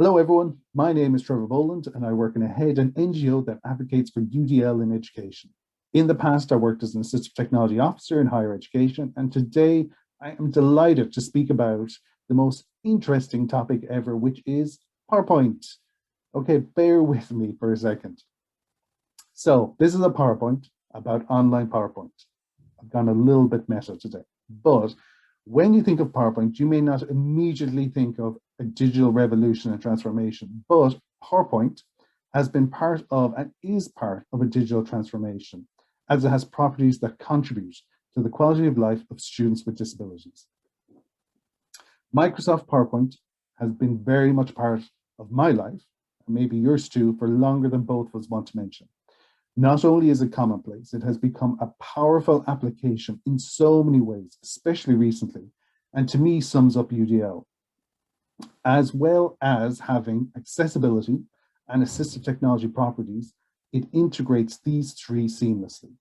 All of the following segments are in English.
Hello, everyone. My name is Trevor Boland, and I work in a head an NGO that advocates for UDL in education. In the past, I worked as an assistive technology officer in higher education, and today I am delighted to speak about the most interesting topic ever, which is PowerPoint. Okay, bear with me for a second. So this is a PowerPoint about online PowerPoint. I've gone a little bit meta today, but when you think of PowerPoint, you may not immediately think of a digital revolution and transformation, but PowerPoint has been part of and is part of a digital transformation, as it has properties that contribute to the quality of life of students with disabilities. Microsoft PowerPoint has been very much part of my life, and maybe yours too, for longer than both of us want to mention. Not only is it commonplace, it has become a powerful application in so many ways, especially recently, and to me sums up UDL, as well as having accessibility and assistive technology properties. It integrates these three seamlessly.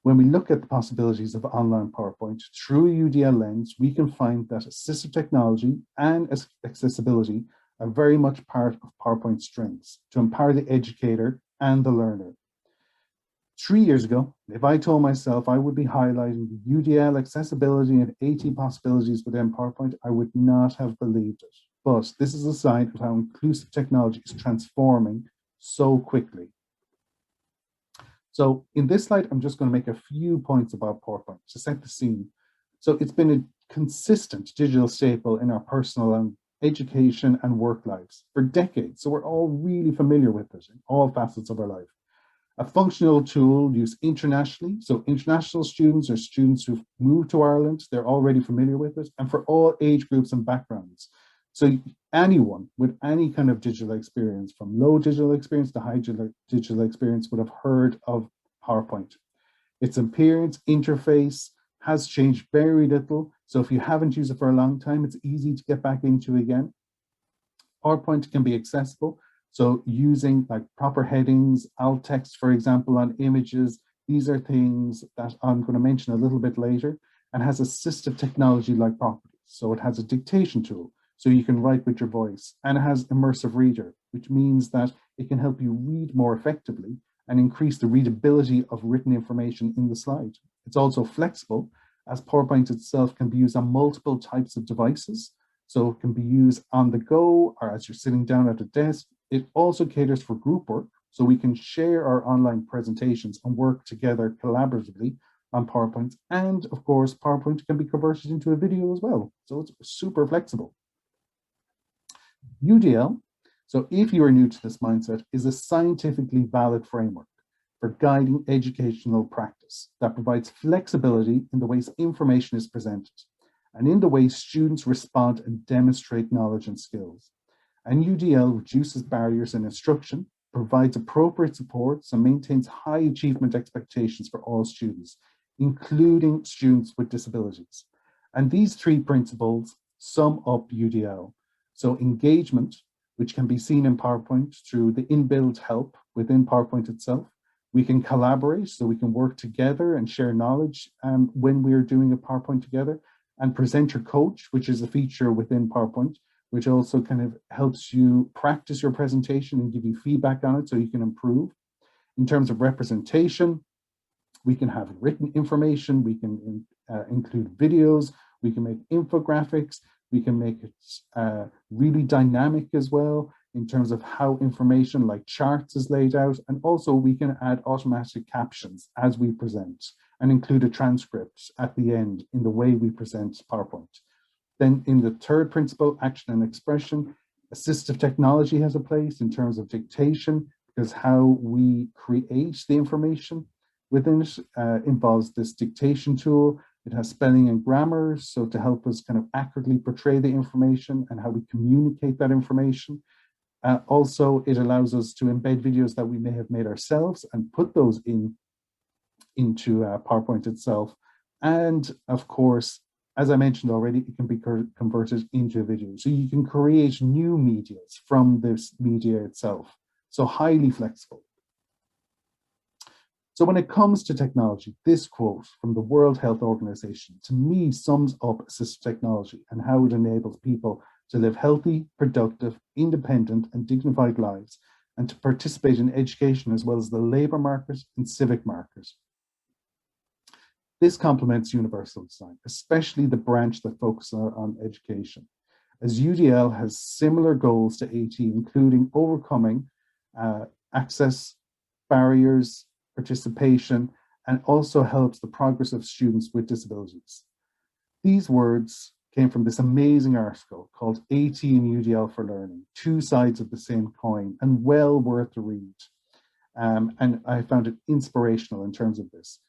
When we look at the possibilities of online PowerPoint through a UDL lens, we can find that assistive technology and accessibility are very much part of PowerPoint's strengths to empower the educator and the learner. 3 years ago, if I told myself I would be highlighting the UDL accessibility and AT possibilities within PowerPoint, I would not have believed it. But this is a sign of how inclusive technology is transforming so quickly. So in this slide, I'm just going to make a few points about PowerPoint to set the scene. So it's been a consistent digital staple in our personal and education and work lives for decades. So we're all really familiar with it in all facets of our life. A functional tool used internationally. So international students or students who've moved to Ireland, they're already familiar with it, and for all age groups and backgrounds. So anyone with any kind of digital experience, from low digital experience to high digital experience, would have heard of PowerPoint. Its appearance, interface has changed very little. So if you haven't used it for a long time, it's easy to get back into again. PowerPoint can be accessible. So using like proper headings, alt text, for example, on images, these are things that I'm going to mention a little bit later, and has assistive technology-like properties. So it has a dictation tool, so you can write with your voice, and it has immersive reader, which means that it can help you read more effectively and increase the readability of written information in the slide. It's also flexible, as PowerPoint itself can be used on multiple types of devices. So it can be used on the go or as you're sitting down at a desk. It also caters for group work, so we can share our online presentations and work together collaboratively on PowerPoint. And of course, PowerPoint can be converted into a video as well. So it's super flexible. UDL, so if you are new to this mindset, is a scientifically valid framework for guiding educational practice that provides flexibility in the ways information is presented and in the way students respond and demonstrate knowledge and skills. And UDL reduces barriers in instruction, provides appropriate supports, and maintains high achievement expectations for all students, including students with disabilities. And these three principles sum up UDL. So engagement, which can be seen in PowerPoint through the inbuilt help within PowerPoint itself. We can collaborate, so we can work together and share knowledge when we're doing a PowerPoint together. And presenter coach, which is a feature within PowerPoint, which also kind of helps you practice your presentation and give you feedback on it so you can improve. In terms of representation, we can have written information, we can include videos, we can make infographics, we can make it really dynamic as well in terms of how information like charts is laid out, and also we can add automatic captions as we present and include a transcript at the end in the way we present PowerPoint. Then in the third principle, action and expression, assistive technology has a place in terms of dictation, because how we create the information within it involves this dictation tool. It has spelling and grammar, so to help us kind of accurately portray the information and how we communicate that information. Also, it allows us to embed videos that we may have made ourselves and put those into PowerPoint itself. And of course, as I mentioned already, it can be converted into a video. So you can create new medias from this media itself. So highly flexible. So when it comes to technology, this quote from the World Health Organization, to me, sums up assistive technology and how it enables people to live healthy, productive, independent, and dignified lives, and to participate in education as well as the labour market and civic market. This complements universal design, especially the branch that focuses on education, as UDL has similar goals to AT, including overcoming access barriers, participation, and also helps the progress of students with disabilities. These words came from this amazing article called AT and UDL for Learning, Two Sides of the Same Coin, and well worth a read. And I found it inspirational in terms of this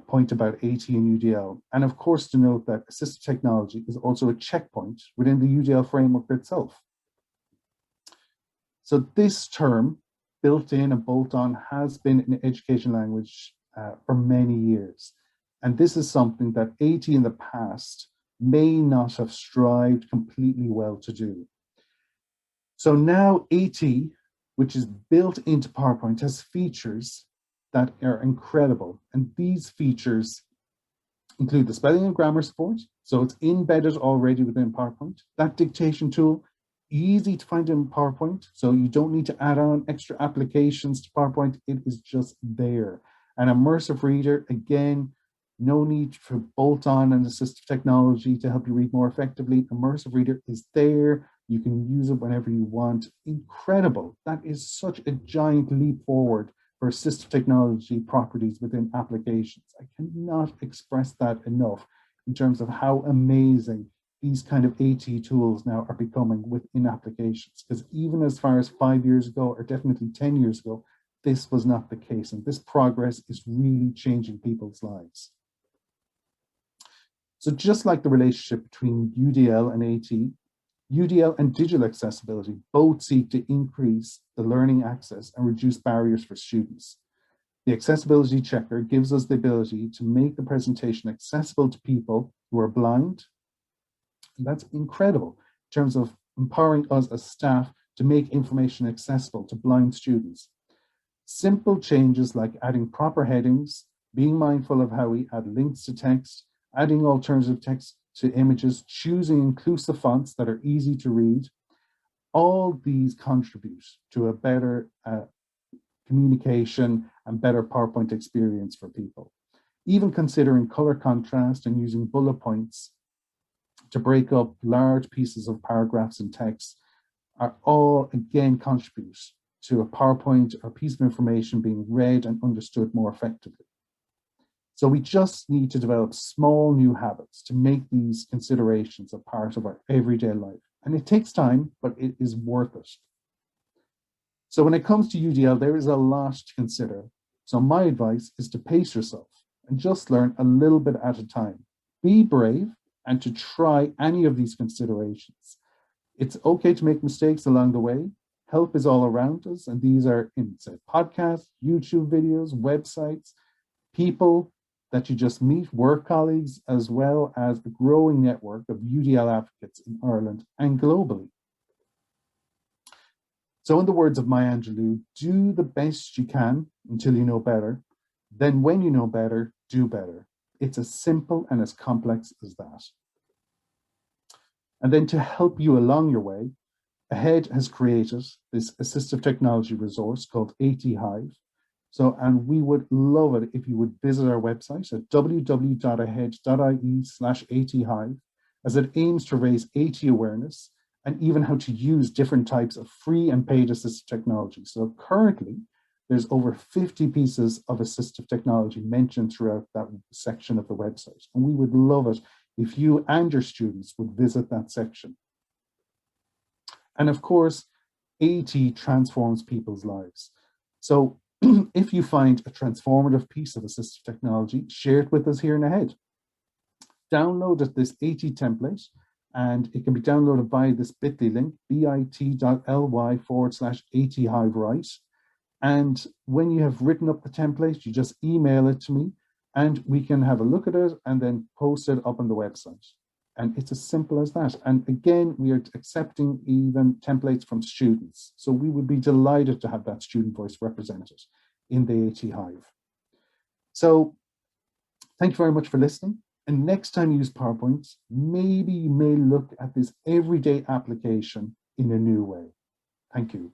point about AT and UDL. And of course, to note that assistive technology is also a checkpoint within the UDL framework itself. So this term, built-in and bolt-on, has been in education language for many years. And this is something that AT in the past may not have strived completely well to do. So now AT, which is built into PowerPoint, has features that are incredible. And these features include the spelling and grammar support. So it's embedded already within PowerPoint. That dictation tool, easy to find in PowerPoint. So you don't need to add on extra applications to PowerPoint. It is just there. An immersive reader, again, no need for bolt-on and assistive technology to help you read more effectively. Immersive reader is there. You can use it whenever you want. Incredible. That is such a giant leap forward for assistive technology properties within applications. I cannot express that enough in terms of how amazing these kind of AT tools now are becoming within applications. Because even as far as 5 years ago, or definitely 10 years ago, this was not the case. And this progress is really changing people's lives. So just like the relationship between UDL and AT, UDL and digital accessibility both seek to increase the learning access and reduce barriers for students. The accessibility checker gives us the ability to make the presentation accessible to people who are blind. And that's incredible in terms of empowering us as staff to make information accessible to blind students. Simple changes like adding proper headings, being mindful of how we add links to text, adding alternative text to images, choosing inclusive fonts that are easy to read, all these contribute to a better communication and better PowerPoint experience for people. Even considering color contrast and using bullet points to break up large pieces of paragraphs and text are all, again, contribute to a PowerPoint or piece of information being read and understood more effectively. So we just need to develop small new habits to make these considerations a part of our everyday life. And it takes time, but it is worth it. So when it comes to UDL, there is a lot to consider. So my advice is to pace yourself and just learn a little bit at a time. Be brave and to try any of these considerations. It's okay to make mistakes along the way. Help is all around us. And these are in, say, podcasts, YouTube videos, websites, people that you just meet, work colleagues, as well as a growing network of UDL advocates in Ireland and globally. So in the words of Maya Angelou, do the best you can until you know better. Then when you know better, do better. It's as simple and as complex as that. And then to help you along your way, AHEAD has created this assistive technology resource called AT Hive. So, and we would love it if you would visit our website at www.ahead.ie/ATHive, as it aims to raise AT awareness and even how to use different types of free and paid assistive technology. So currently, there's over 50 pieces of assistive technology mentioned throughout that section of the website. And we would love it if you and your students would visit that section. And of course, AT transforms people's lives. So if you find a transformative piece of assistive technology, share it with us here in AHEAD. Download this AT template, and it can be downloaded via this bit.ly link, bit.ly/ATHive. And when you have written up the template, you just email it to me, and we can have a look at it and then post it up on the website. And it's as simple as that. And again, we are accepting even templates from students. So we would be delighted to have that student voice represented in the AT Hive. So thank you very much for listening. And next time you use PowerPoint, maybe you may look at this everyday application in a new way. Thank you.